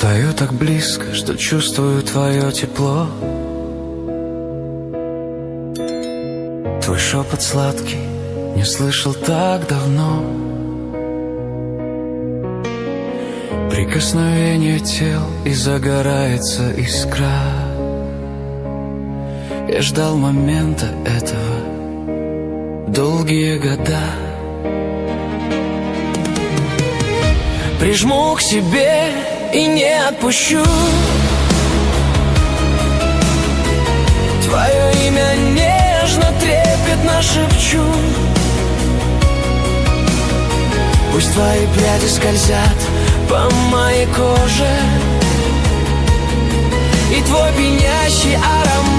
Стою так близко, что чувствую твое тепло. Твой шепот сладкий не слышал так давно. Прикосновение тел, и загорается искра. Я ждал момента этого долгие года. Прижму к себе и не отпущу. Твое имя нежно, трепетно шепчу. Пусть твои пряди скользят по моей коже, и твой пьянящий аромат